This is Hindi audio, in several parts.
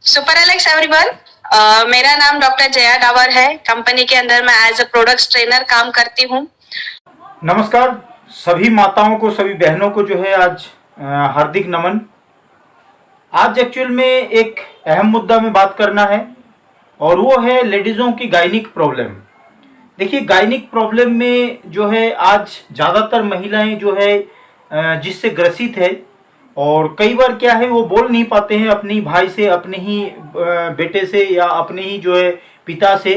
Super Alex everyone. मेरा नाम डॉक्टर जया डावर है। कंपनी के अंदर मैं एज अ प्रोडक्ट्स ट्रेनर काम करती हूँ। नमस्कार सभी माताओं को, सभी बहनों को जो है आज हार्दिक नमन। आज एक्चुअल में एक अहम मुद्दा में बात करना है और वो है लेडीज़ों की गायनिक प्रॉब्लम। देखिए, गायनिक प्रॉब्लम में जो है आज ज़्यादातर महिलाएं जो है जिससे ग्रसित है, और कई बार क्या है वो बोल नहीं पाते हैं अपनी भाई से, अपने ही बेटे से या अपने ही जो है पिता से।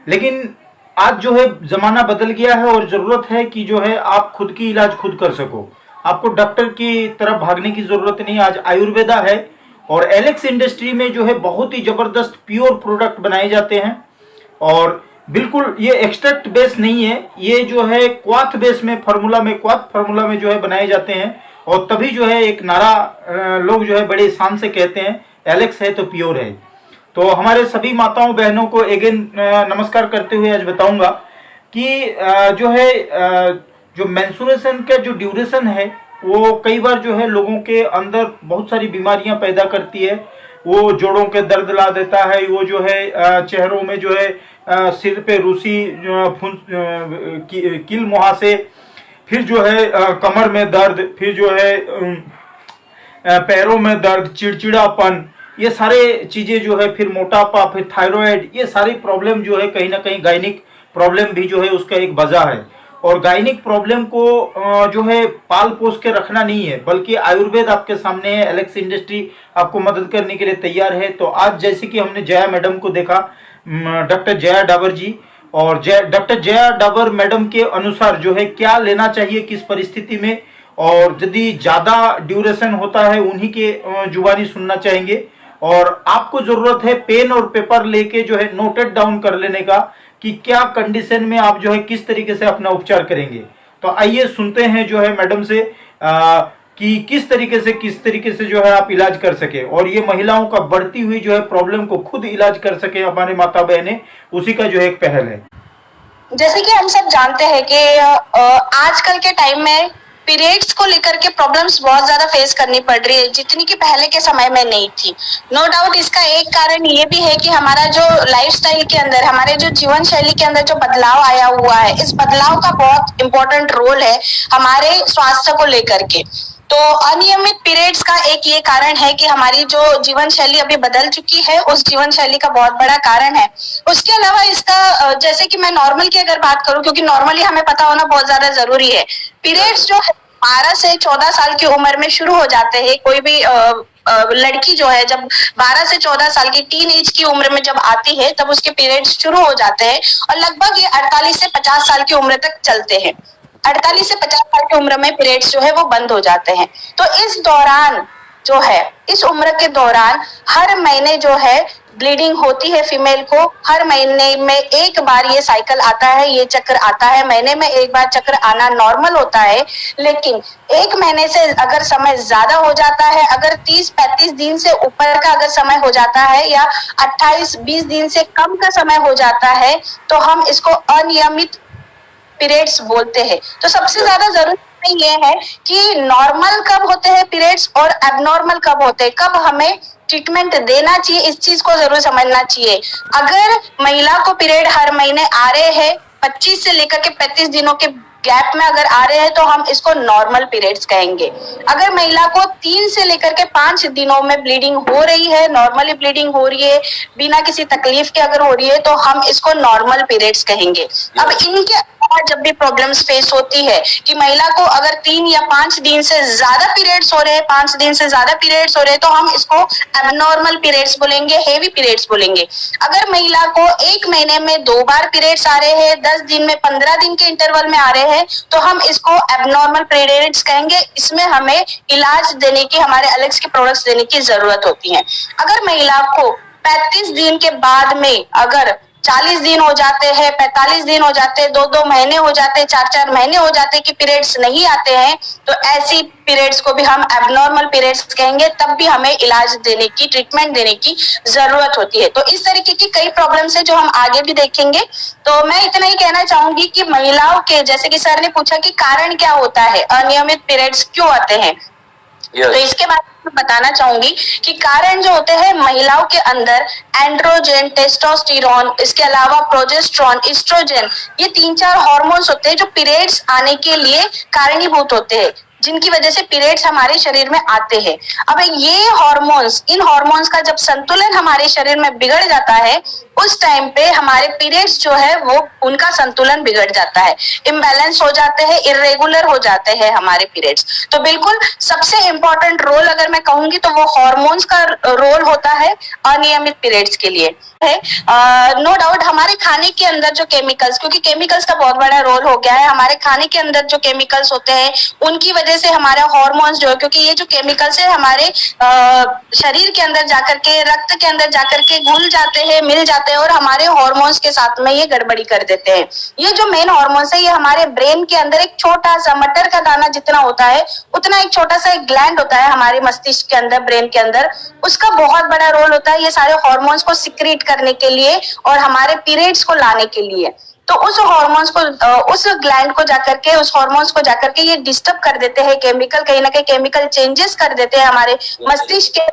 लेकिन आज जो है ज़माना बदल गया है और ज़रूरत है कि जो है आप खुद की इलाज खुद कर सको। आपको डॉक्टर की तरफ भागने की ज़रूरत नहीं। आज आयुर्वेदा है और एलेक्स इंडस्ट्री में जो है बहुत ही ज़बरदस्त प्योर प्रोडक्ट बनाए जाते हैं, और बिल्कुल ये एक्सट्रैक्ट बेस नहीं है, ये जो है क्वाथ बेस में क्वाथ फार्मूला में जो है बनाए जाते हैं। और तभी जो है एक नारा लोग जो है बड़े शान से कहते हैं, एलेक्स है तो प्योर है। तो हमारे सभी माताओं बहनों को अगेन नमस्कार करते हुए आज बताऊंगा कि जो है जो मेंस्ट्रुएशन का जो ड्यूरेशन है वो कई बार जो है लोगों के अंदर बहुत सारी बीमारियां पैदा करती है। वो जोड़ों के दर्द ला देता है, वो जो है चेहरों में जो है सिर पे रूसी किल मुहासे, फिर जो है कमर में दर्द, फिर जो है पैरों में दर्द, चिड़चिड़ापन, ये सारे चीज़ें जो है, फिर मोटापा, फिर थायराइड, ये सारी प्रॉब्लम जो है कहीं ना कहीं गायनिक प्रॉब्लम भी जो है उसका एक वजह है। और गायनिक प्रॉब्लम को जो है पाल पोस के रखना नहीं है, बल्कि आयुर्वेद आपके सामने है। एलेक्स इंडस्ट्री आपको मदद करने के लिए तैयार है। तो आज जैसे कि हमने जया मैडम को देखा, डॉक्टर जया डाबर जी, और डॉक्टर जया डाबर मैडम के अनुसार जो है क्या लेना चाहिए किस परिस्थिति में, और यदि ज़्यादा ड्यूरेशन होता है उन्हीं के जुबानी सुनना चाहेंगे। और आपको जरूरत है पेन और पेपर लेके जो है नोटेड डाउन कर लेने का कि क्या कंडीशन में आप जो है किस तरीके से अपना उपचार करेंगे। तो आइए सुनते हैं जो है मैडम से कि किस तरीके से जो है आप इलाज कर सके, और ये महिलाओं का बढ़ती हुई जो है प्रॉब्लम को खुद इलाज कर सके हमारे माता बहनें, उसी का जो है एक पहल है। जैसे कि हम सब जानते हैं कि आजकल के टाइम में पीरियड्स को लेकर के प्रॉब्लम्स बहुत ज्यादा फेस करनी पड़ रही है, जितनी कि पहले के समय में नहीं थी। नो डाउट इसका एक कारण ये भी है कि हमारा जो लाइफस्टाइल के अंदर, हमारे जो जीवन शैली के अंदर जो बदलाव आया हुआ है, इस बदलाव का बहुत इंपॉर्टेंट रोल है हमारे स्वास्थ्य को लेकर के। तो अनियमित पीरियड्स का एक ये कारण है कि हमारी जो जीवन शैली अभी बदल चुकी है, उस जीवन शैली का बहुत बड़ा कारण है। उसके अलावा इसका जैसे कि मैं नॉर्मल की अगर बात करूं, क्योंकि नॉर्मली हमें पता होना बहुत ज्यादा जरूरी है। पीरियड्स जो 12 से 14 साल की उम्र में शुरू हो जाते हैं। कोई भी लड़की जो है जब 12 से 14 साल की टीन एज की उम्र में जब आती है, तब उसके पीरियड्स शुरू हो जाते हैं और लगभग ये 48 से 50 साल की उम्र तक चलते हैं। 48 से 50 साल की उम्र में पीरियड्स जो है वो बंद हो जाते हैं। तो इस दौरान जो है, इस उम्र के दौरान हर महीने जो है ब्लीडिंग होती है फीमेल को। हर महीने में एक बार ये साइकिल आता है, ये चक्र आता है। महीने में एक बार चक्र आना नॉर्मल होता है, लेकिन एक महीने से अगर समय ज्यादा हो जाता है, अगर 30-35 दिन से ऊपर का अगर समय हो जाता है, या 28-20 दिन से कम का समय हो जाता है, तो हम इसको अनियमित पीरियड्स बोलते हैं। तो सबसे ज्यादा जरूरी ये है कि नॉर्मल कब होते हैं पीरियड्स और एबनॉर्मल कब होते हैं, कब हमें ट्रीटमेंट देना चाहिए, इस चीज को जरूर समझना चाहिए। अगर महिला को पीरियड हर महीने आ रहे हैं, 25 से लेकर के 35 दिनों के गैप में अगर आ रहे हैं, तो हम इसको नॉर्मल पीरियड्स कहेंगे। अगर महिला को 3 से लेकर के 5 दिनों में ब्लीडिंग हो रही है, नॉर्मली ब्लीडिंग हो रही है, बिना किसी तकलीफ के अगर हो रही है, तो हम इसको नॉर्मल पीरियड्स कहेंगे। अब इनके जब भी प्रॉब्लम्स फेस होती है कि महिला को अगर 3 या 5 दिन से ज्यादा पीरियड्स हो रहे हैं, 5 दिन से ज्यादा पीरियड्स हो रहे हैं, तो हम इसको एबनॉर्मल पीरियड्स बोलेंगे, हेवी पीरियड्स बोलेंगे। अगर महिला को एक महीने में 2 बार पीरियड्स आ रहे हैं, 10 दिन में 15 दिन के इंटरवल में आ रहे हैं, तो हम इसको एबनॉर्मल पीरियड्स कहेंगे। इसमें हमें इलाज देने की, हमारे एलेक्स के प्रोडक्ट्स देने की जरूरत होती है। अगर महिला को 35 दिन के बाद में अगर 40 दिन हो जाते हैं, 45 दिन हो जाते हैं, 2-2 महीने हो जाते हैं, 4-4 महीने हो जाते हैं कि पीरियड्स नहीं आते हैं, तो ऐसी पीरियड्स को भी हम एबनॉर्मल पीरियड्स कहेंगे। तब भी हमें इलाज देने की, ट्रीटमेंट देने की जरूरत होती है। तो इस तरीके की कई प्रॉब्लम्स है जो हम आगे भी देखेंगे। तो मैं इतना ही कहना चाहूंगी कि महिलाओं के, जैसे कि सर ने पूछा कि कारण क्या होता है, अनियमित पीरियड्स क्यों आते हैं, तो इसके बारे में मैं बताना चाहूंगी कि कारण जो होते हैं महिलाओं के अंदर एंड्रोजन, टेस्टोस्टेरोन, इसके अलावा प्रोजेस्टेरोन, एस्ट्रोजन, ये 3-4 हार्मोन्स होते हैं जो पीरियड्स आने के लिए कारणीभूत होते हैं, जिनकी वजह से पीरियड्स हमारे शरीर में आते हैं। अब ये हार्मोन्स, इन हार्मोन्स का जब संतुलन हमारे शरीर में बिगड़ जाता है, उस टाइम पे हमारे पीरियड्स जो है वो उनका संतुलन बिगड़ जाता है, इम्बैलेंस हो जाते हैं, इरेगुलर हो जाते हैं हमारे पीरियड्स। तो बिल्कुल सबसे इंपॉर्टेंट रोल अगर मैं कहूंगी तो वो हार्मोन्स का रोल होता है अनियमित पीरियड्स के लिए है। नो डाउट हमारे खाने के अंदर जो केमिकल्स, क्योंकि केमिकल्स का बहुत बड़ा रोल हो गया है, हमारे खाने के अंदर जो केमिकल्स होते हैं उनकी वजह से हमारा हार्मोन्स जो है, क्योंकि ये जो केमिकल्स है हमारे शरीर के अंदर जाकर के, रक्त के अंदर जाकर के घुल जाते हैं, मिल जाते हैं और हमारे हार्मोन्स के साथ में ये गड़बड़ी कर देते हैं। ये जो मेन हार्मोन्स है ये हमारे ब्रेन के अंदर एक छोटा सा मटर का दाना जितना होता है उतना एक छोटा सा एक ग्लैंड होता है हमारे मस्तिष्क के अंदर, ब्रेन के अंदर, उसका बहुत बड़ा रोल होता है ये सारे हार्मोन्स को सिक्रीट करने के लिए और हमारे पीरियड्स को लाने के लिए। तो उस हार्मोन्स को, उस ग्लैंड को जाकर के, उस हार्मोन्स को जाकर के ये डिस्टर्ब कर देते हैं, केमिकल कहीं ना कहीं केमिकल चेंजेस कर देते हैं हमारे मस्तिष्क के,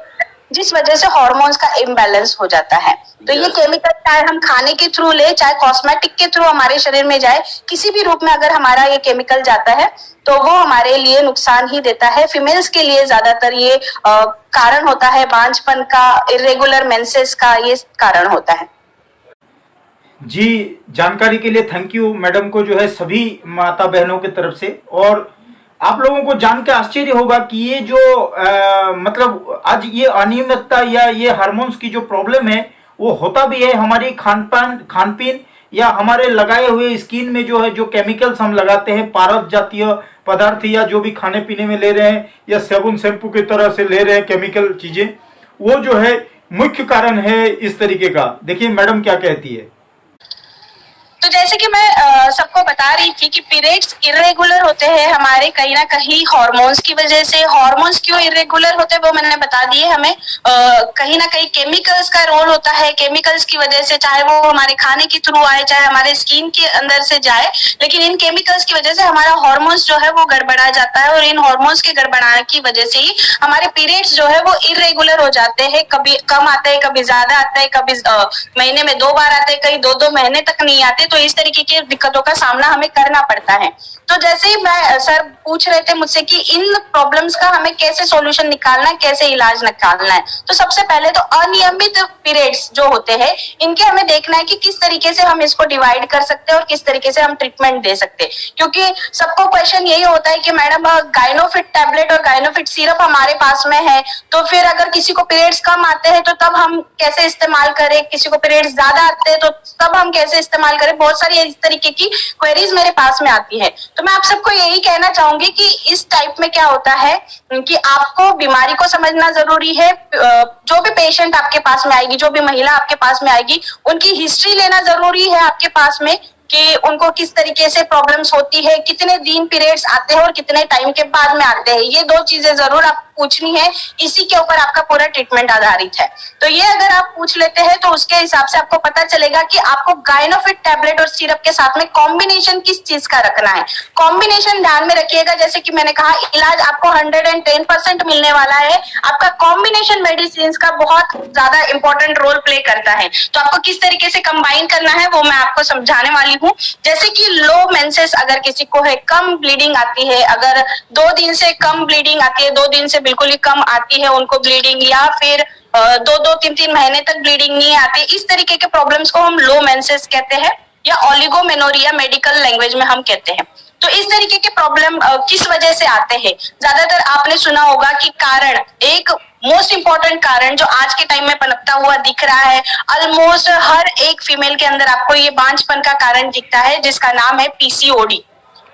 जिस वजह से हार्मोन्स का इम्बैलेंस हो जाता है। तो ये केमिकल चाहे हम खाने के थ्रू ले, चाहे कॉस्मेटिक के थ्रू हमारे शरीर में जाए, किसी भी रूप में अगर हमारा ये केमिकल जाता है तो वो हमारे लिए नुकसान ही देता है। फीमेल्स के लिए ज्यादातर ये कारण होता है बांझपन का, इरेगुलर मेंसेस का, ये कारण होता है। जी, जानकारी के लिए थैंक यू मैडम को जो है सभी माता बहनों की तरफ से। और आप लोगों को जान के आश्चर्य होगा कि ये जो मतलब आज ये अनियमितता या ये हार्मोन्स की जो प्रॉब्लम है वो होता भी है हमारी खान पीन या हमारे लगाए हुए स्किन में जो है, जो केमिकल्स हम लगाते हैं, पारद जातीय पदार्थ या जो भी खाने पीने में ले रहे हैं या साबुन शैम्पू की तरह से ले रहे हैं केमिकल चीजें, वो जो है मुख्य कारण है इस तरीके का। देखिए मैडम क्या कहती है। तो जैसे कि मैं सबको बता रही थी कि पीरियड्स इरेगुलर होते हैं हमारे कहीं ना कहीं हार्मोन्स की वजह से। हार्मोन्स क्यों इरेगुलर होते हैं वो मैंने बता दिए। हमें कहीं ना कहीं केमिकल्स का रोल होता है, केमिकल्स की वजह से, चाहे वो हमारे खाने के थ्रू आए, चाहे हमारे स्किन के अंदर से जाए, लेकिन इन केमिकल्स की वजह से हमारा हार्मोन्स जो है वो गड़बड़ा जाता है और इन हार्मोन्स के गड़बड़ाने की वजह से ही हमारे पीरियड्स जो है वो इरेगुलर हो जाते हैं। कभी कम आते हैं, कभी ज्यादा आता है, कभी महीने में 2 बार आते हैं, कई 2-2 महीने तक नहीं आते। तो इस तरीके की दिक्कतों का सामना हमें करना पड़ता है। तो जैसे ही मैं सर पूछ रहे थे मुझसे कि इन प्रॉब्लम्स का हमें कैसे सॉल्यूशन निकालना है, कैसे इलाज निकालना है, तो सबसे पहले तो अनियमित पीरियड्स जो होते हैं इनके हमें देखना है कि किस तरीके से हम इसको डिवाइड कर सकते हैं और किस तरीके से हम ट्रीटमेंट दे सकते हैं। क्योंकि सबको क्वेश्चन यही होता है कि मैडम गाइनोफिट टैबलेट और गाइनोफिट सिरप हमारे पास में है, तो फिर अगर किसी को पीरियड्स कम आते हैं तो तब हम कैसे इस्तेमाल करें, किसी को पीरियड्स ज्यादा आते हैं तो तब हम कैसे इस्तेमाल करें। बहुत सारी इस तरीके की क्वेरीज मेरे पास में आती है। तो मैं आप सबको यही कहना चाहूंगी कि इस टाइप में क्या होता है कि आपको बीमारी को समझना जरूरी है। जो भी पेशेंट आपके पास में आएगी, जो भी महिला आपके पास में आएगी, उनकी हिस्ट्री लेना जरूरी है आपके पास में कि उनको किस तरीके से प्रॉब्लम्स होती है, कितने दिन पीरियड्स आते हैं और कितने टाइम के बाद में आते हैं। ये 2 चीजें जरूर आप पूछनी है, इसी के ऊपर आपका पूरा ट्रीटमेंट आधारित है। तो ये अगर आप पूछ लेते हैं तो उसके हिसाब से आपको पता चलेगा कि आपको गाइनोफिट टैबलेट और सिरप के साथ में कॉम्बिनेशन किस चीज का रखना है। कॉम्बिनेशन ध्यान में रखिएगा, जैसे कि मैंने कहा इलाज आपको 110% मिलने वाला है। आपका कॉम्बिनेशन मेडिसिन का बहुत ज्यादा इंपॉर्टेंट रोल प्ले करता है। तो आपको किस तरीके से कंबाइन करना है वो मैं आपको समझाने वाली हूँ। जैसे कि लो मेंसेस अगर किसी को है, कम ब्लीडिंग आती है, अगर 2 दिन से कम ब्लीडिंग आती है, 2 दिन से बिल्कुल ही कम आती है उनको ब्लीडिंग, या फिर 2-2, 3-3 महीने तक ब्लीडिंग नहीं आती, इस तरीके के प्रॉब्लम्स को हम लो मेंसेस कहते हैं या ओलिगोमेनोरिया मेडिकल लैंग्वेज में हम कहते हैं। तो इस तरीके के प्रॉब्लम किस वजह से आते हैं, ज्यादातर आपने सुना होगा कि कारण, एक मोस्ट इंपॉर्टेंट कारण जो आज के टाइम में पनपता हुआ दिख रहा है, ऑलमोस्ट हर एक फीमेल के अंदर आपको ये बांझपन का कारण दिखता है, जिसका नाम है पीसीओडी,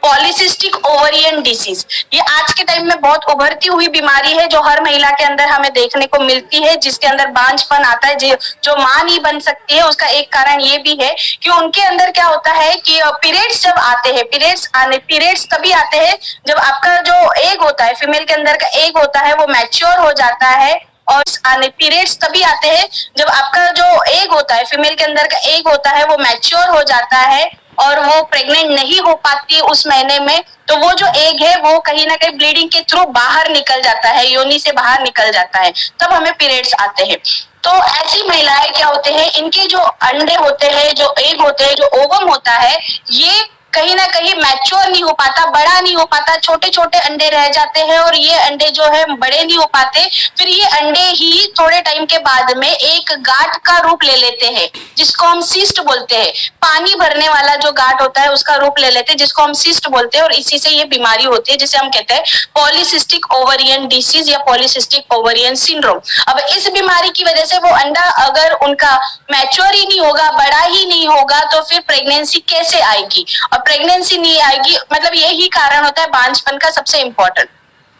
पॉलीसिस्टिक ओवरियन डिसीज। ये आज के टाइम में बहुत उभरती हुई बीमारी है जो हर महिला के अंदर हमें देखने को मिलती है, जिसके अंदर बांझपन आता है, जो मां नहीं बन सकती है। उसका एक कारण ये भी है कि उनके अंदर क्या होता है कि पीरियड्स जब आते हैं, पीरियड्स तभी आते हैं जब आपका जो एग होता है, फीमेल के अंदर का एग होता है वो मैच्योर हो जाता है। और पीरियड्स तभी आते हैं जब आपका जो एग होता है, फीमेल के अंदर का एग होता है वो मैच्योर हो जाता है और वो प्रेग्नेंट नहीं हो पाती उस महीने में, तो वो जो एग है वो कहीं ना कहीं ब्लीडिंग के थ्रू बाहर निकल जाता है, योनि से बाहर निकल जाता है, तब हमें पीरियड्स आते हैं। तो ऐसी महिलाएं क्या होते हैं, इनके जो अंडे होते हैं, जो एग होते हैं, जो ओवम होता है, ये कहीं ना कहीं मैच्योर नहीं हो पाता, बड़ा नहीं हो पाता, छोटे छोटे अंडे रह जाते हैं और ये अंडे जो है बड़े नहीं हो पाते। फिर ये अंडे ही थोड़े टाइम के बाद में एक गांठ का रूप ले लेते हैं, जिसको हम सिस्ट बोलते हैं। पानी भरने वाला जो गांठ होता है उसका रूप ले लेते हैं, जिसको हम सिस्ट बोलते हैं, और इसी से ये बीमारी होती है जिसे हम कहते हैं पॉलीसिस्टिक ओवरियन डिसीज या पॉलीसिस्टिक ओवरियन सिंड्रोम। अब इस बीमारी की वजह से वो अंडा अगर उनका मैच्योर ही नहीं होगा, बड़ा ही नहीं होगा, तो फिर प्रेगनेंसी कैसे आएगी? और प्रेगनेंसी नहीं आएगी, मतलब यही कारण होता है बांझपन का सबसे इम्पोर्टेंट।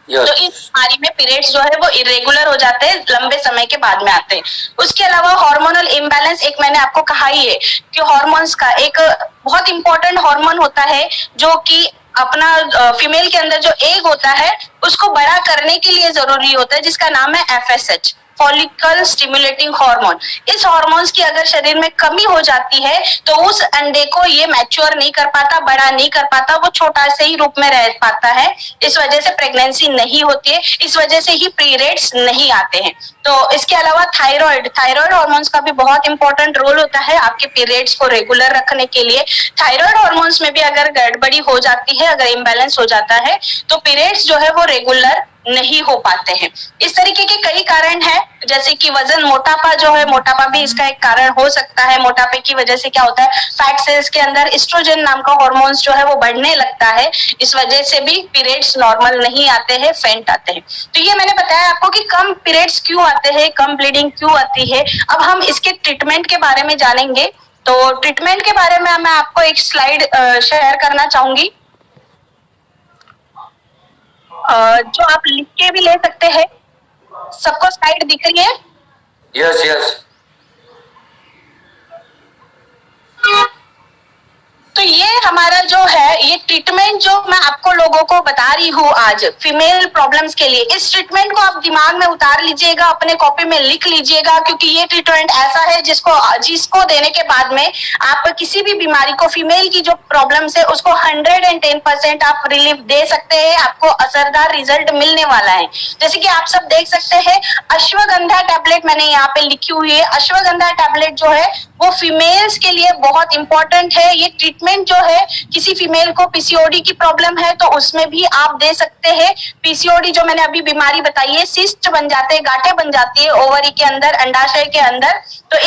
तो इस बीमारी में पीरियड्स जो है वो इरेगुलर हो जाते हैं, लंबे समय के बाद में आते हैं। उसके अलावा हार्मोनल इम्बैलेंस, एक मैंने आपको कहा ही है कि हार्मोन्स का एक बहुत इंपॉर्टेंट हार्मोन होता है जो कि अपना फीमेल के अंदर जो एग होता है उसको बड़ा करने के लिए जरूरी होता है, जिसका नाम है FSH, फॉलिकल स्टिमुलेटिंग हार्मोन। इस हार्मोन्स की अगर शरीर में कमी हो जाती है तो उस अंडे को ये मैच्योर नहीं कर पाता, बड़ा नहीं कर पाता, वो छोटा से ही रूप में रह पाता है। इस वजह से प्रेगनेंसी नहीं होती है, इस वजह से ही पीरियड्स नहीं आते हैं। तो इसके अलावा थायराइड हार्मोन्स का भी बहुत इंपॉर्टेंट रोल होता है आपके पीरियड्स को रेगुलर रखने के लिए। थायराइड हार्मोन्स में भी अगर गड़बड़ी हो जाती है, अगर इम्बैलेंस हो जाता है, तो पीरियड्स जो है वो रेगुलर नहीं हो पाते हैं। इस तरीके के कई कारण हैं, जैसे कि वजन, मोटापा जो है, मोटापा भी इसका एक कारण हो सकता है। मोटापे की वजह से क्या होता है, फैट सेल्स के अंदर एस्ट्रोजन नाम का हार्मोन्स जो है वो बढ़ने लगता है, इस वजह से भी पीरियड्स नॉर्मल नहीं आते हैं, फेंट आते हैं। तो ये मैंने बताया आपको कि कम पीरियड्स क्यों आते हैं, कम ब्लीडिंग क्यों आती है। अब हम इसके ट्रीटमेंट के बारे में जानेंगे। तो ट्रीटमेंट के बारे में मैं आपको एक स्लाइड शेयर करना चाहूंगी, जो आप लिख के भी ले सकते हैं। सबको स्लाइड दिख रही है? Yes yes. तो ये हमारा जो है, ये ट्रीटमेंट जो मैं आपको लोगों को बता रही हूँ आज फीमेल प्रॉब्लम्स के लिए, इस ट्रीटमेंट को आप दिमाग में उतार लीजिएगा, अपने कॉपी में लिख लीजिएगा, क्योंकि ये ट्रीटमेंट ऐसा है जिसको देने के बाद में आप किसी भी बीमारी को, फीमेल की जो प्रॉब्लम्स है उसको 110% आप रिलीफ दे सकते हैं, आपको असरदार रिजल्ट मिलने वाला है। जैसे कि आप सब देख सकते हैं, अश्वगंधा टैबलेट मैंने यहाँ पे लिखी हुई है। अश्वगंधा टैबलेट जो है वो फीमेल्स के लिए बहुत इंपॉर्टेंट है। ये ट्रीटमेंट जो है, किसी फीमेल को पीसीओडी की प्रॉब्लम है तो उसमें भी आप दे सकते हैं। पीसीओडी जो मैंने अभी बीमारी बताई है, सिस्ट बन जाते हैं, गांठें बन जाती है ओवरी के अंदर, अंडाशय के अंदर, तो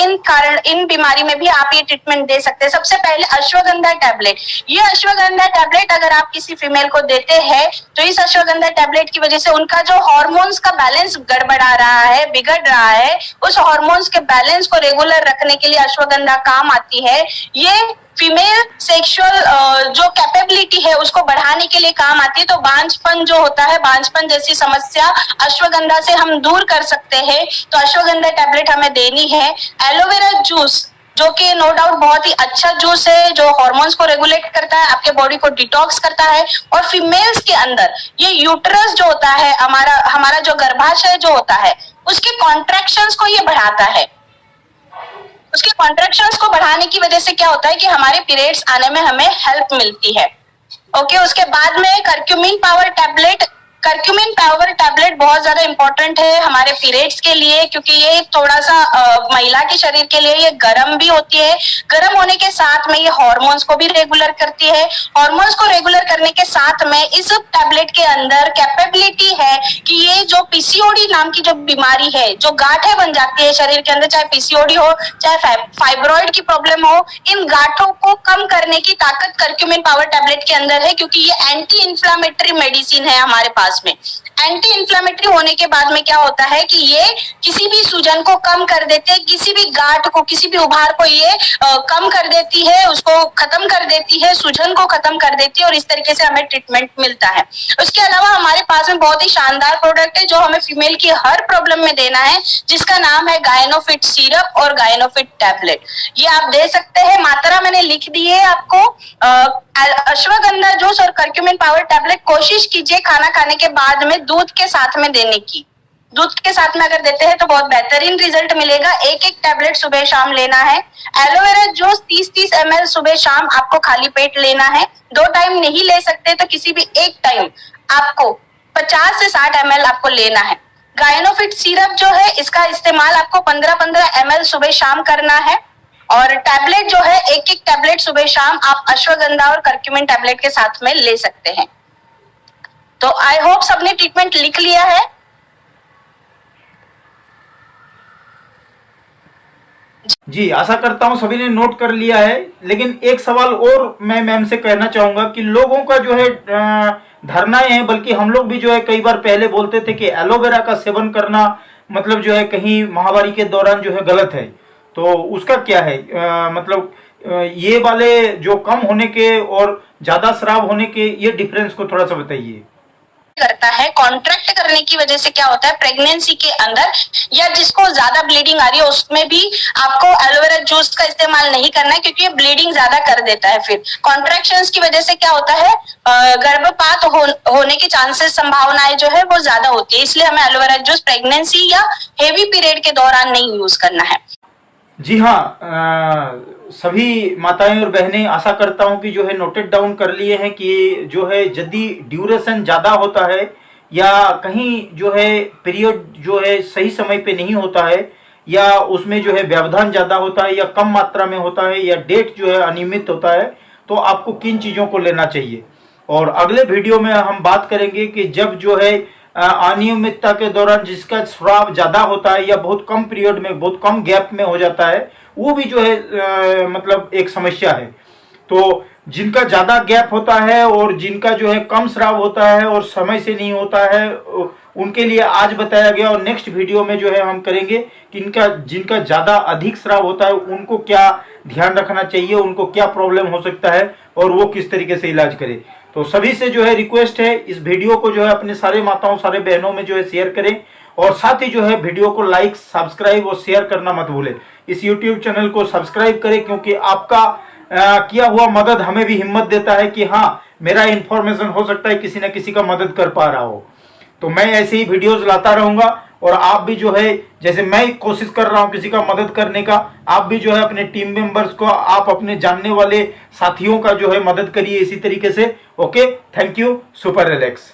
इन बीमारी में भी आप ये ट्रीटमेंट दे सकते हैं। सबसे पहले अश्वगंधा टैबलेट, ये अश्वगंधा टैबलेट अगर आप किसी फीमेल को देते हैं तो इस अश्वगंधा टैबलेट की वजह से उनका जो हार्मोन्स का बैलेंस गड़बड़ा रहा है, बिगड़ रहा है, उस हार्मोन्स के बैलेंस को रेगुलर रखने के लिए अश्वगंधा काम आती है। ये फीमेल सेक्सुअल जो कैपेबिलिटी है उसको बढ़ाने के लिए काम आती है। तो बांझपन जो होता है, बांझपन जैसी समस्या अश्वगंधा से हम दूर कर सकते हैं, तो अश्वगंधा टैबलेट हमें देनी है। एलोवेरा जूस, जो कि नो डाउट बहुत ही अच्छा जूस है, जो हार्मोन्स को रेगुलेट करता है, आपके बॉडी को डिटॉक्स करता है, और फीमेल्स के अंदर ये यूट्रस जो होता है, हमारा जो गर्भाशय जो होता है, उसके कॉन्ट्रैक्शंस को ये बढ़ाता है। उसके कॉन्ट्रैक्शंस को बढ़ाने की वजह से क्या होता है कि हमारे पीरियड्स आने में हमें हेल्प मिलती है। ओके, उसके बाद में curcumin power tablet. Curcumin power tablet बहुत ज्यादा इंपॉर्टेंट है हमारे पीरियड्स के लिए, क्योंकि ये थोड़ा सा महिला के शरीर के लिए ये गर्म भी होती है। गर्म होने के साथ में ये हार्मोन्स को भी रेगुलर करती है। हार्मोन्स को रेगुलर करने के साथ में इस टैबलेट के अंदर कैपेबिलिटी है कि ये जो पीसीओडी नाम की जो बीमारी है, जो गांठें बन जाती है शरीर के अंदर, चाहे पीसीओडी हो चाहे फाइब्रॉइड की प्रॉब्लम हो, इन गांठों को कम करने की ताकत करक्यूमिन पावर टैबलेट के अंदर है, क्योंकि ये एंटी इंफ्लामेटरी मेडिसिन है हमारे पास में। एंटी इंफ्लेमेटरी होने के बाद में क्या होता है कि ये किसी भी सूजन को कम कर देते हैं, किसी भी गांठ को, किसी भी उभार को ये कम कर देती है, उसको खत्म कर देती है, सूजन को खत्म कर देती है, और इस तरीके से हमें ट्रीटमेंट मिलता है। उसके अलावा हमारे पास में बहुत ही शानदार प्रोडक्ट है जो हमें फीमेल की हर प्रॉब्लम में देना है, जिसका नाम है गायनोफिट सिरप और गायनोफिट टैबलेट। ये आप दे सकते हैं, मात्रा मैंने लिख दी है आपको। अश्वगंधा जूस और करक्यूमिन पावर टैबलेट कोशिश कीजिए खाना खाने के बाद में दूध के साथ में देने की। दूध के साथ में अगर देते हैं तो बहुत बेहतरीन रिजल्ट मिलेगा। एक एक टैबलेट सुबह शाम लेना है। एलोवेरा जूस 30-30 ml सुबह शाम आपको खाली पेट लेना है। 2 टाइम नहीं ले सकते तो किसी भी एक टाइम आपको 50 से 60 ml आपको लेना है। गायनोफिट सिरप जो है इसका इस्तेमाल आपको 15-15 ml सुबह शाम करना है। और टैबलेट जो है एक एक टैबलेट सुबह शाम आप अश्वगंधा और करक्यूमिन टैबलेट के साथ में ले सकते हैं। तो आई होप सबने ट्रीटमेंट लिख लिया है। जी, आशा करता हूं सभी ने नोट कर लिया है। लेकिन एक सवाल और मैं मैम से कहना चाहूंगा कि लोगों का जो है धारणाएं हैं, बल्कि हम लोग भी जो है कई बार पहले बोलते थे कि एलोवेरा का सेवन करना मतलब जो है कहीं महामारी के दौरान जो है गलत है। तो उसका क्या है मतलब ये वाले जो कम होने के और ज्यादा स्राव होने के ये डिफरेंस को थोड़ा सा बताइए। करता है कॉन्ट्रैक्ट करने की वजह से क्या होता है, प्रेगनेंसी के अंदर या जिसको ज्यादा ब्लीडिंग आ रही है उसमें भी आपको एलोवेरा जूस का इस्तेमाल नहीं करना है, क्योंकि ये ब्लीडिंग ज्यादा कर देता है। फिर कॉन्ट्रैक्शंस की वजह से क्या होता है, गर्भपात होने की चांसेस संभावनाएं जो है वो ज्यादा होती है। इसलिए हमें एलोवेरा जूस प्रेगनेंसी या हेवी पीरियड के दौरान नहीं यूज करना है। जी हाँ, सभी माताएं और बहनें आशा करता हूं कि जो है नोटेड डाउन कर लिए हैं कि जो है यदि ड्यूरेशन ज़्यादा होता है या कहीं जो है पीरियड जो है सही समय पे नहीं होता है या उसमें जो है व्यवधान ज़्यादा होता है या कम मात्रा में होता है या डेट जो है अनियमित होता है, तो आपको किन चीज़ों को लेना चाहिए। और अगले वीडियो में हम बात करेंगे कि जब जो है अनियमितता के दौरान जिसका स्राव ज्यादा होता है या बहुत कम पीरियड में बहुत कम गैप में हो जाता है, वो भी जो है मतलब एक समस्या है। तो जिनका ज्यादा गैप होता है और जिनका जो है कम स्राव होता है और समय से नहीं होता है, उनके लिए आज बताया गया। और नेक्स्ट वीडियो में जो है हम करेंगे कि इनका जिनका ज्यादा अधिक स्राव होता है उनको क्या ध्यान रखना चाहिए, उनको क्या प्रॉब्लम हो सकता है और वो किस तरीके से इलाज करे। तो सभी से जो है रिक्वेस्ट है, इस वीडियो को जो है अपने सारे माताओं सारे बहनों में जो है शेयर करें और साथ ही जो है वीडियो को लाइक सब्सक्राइब और शेयर करना मत भूलें। इस यूट्यूब चैनल को सब्सक्राइब करें, क्योंकि आपका किया हुआ मदद हमें भी हिम्मत देता है कि हाँ, मेरा इंफॉर्मेशन हो सकता है किसी न किसी का मदद कर पा रहा हो। तो मैं ऐसे ही वीडियोस लाता रहूंगा और आप भी जो है जैसे मैं कोशिश कर रहा हूं किसी का मदद करने का, आप भी जो है अपने टीम मेंबर्स को, आप अपने जानने वाले साथियों का जो है मदद करिए इसी तरीके से। Okay, thank you, super relax.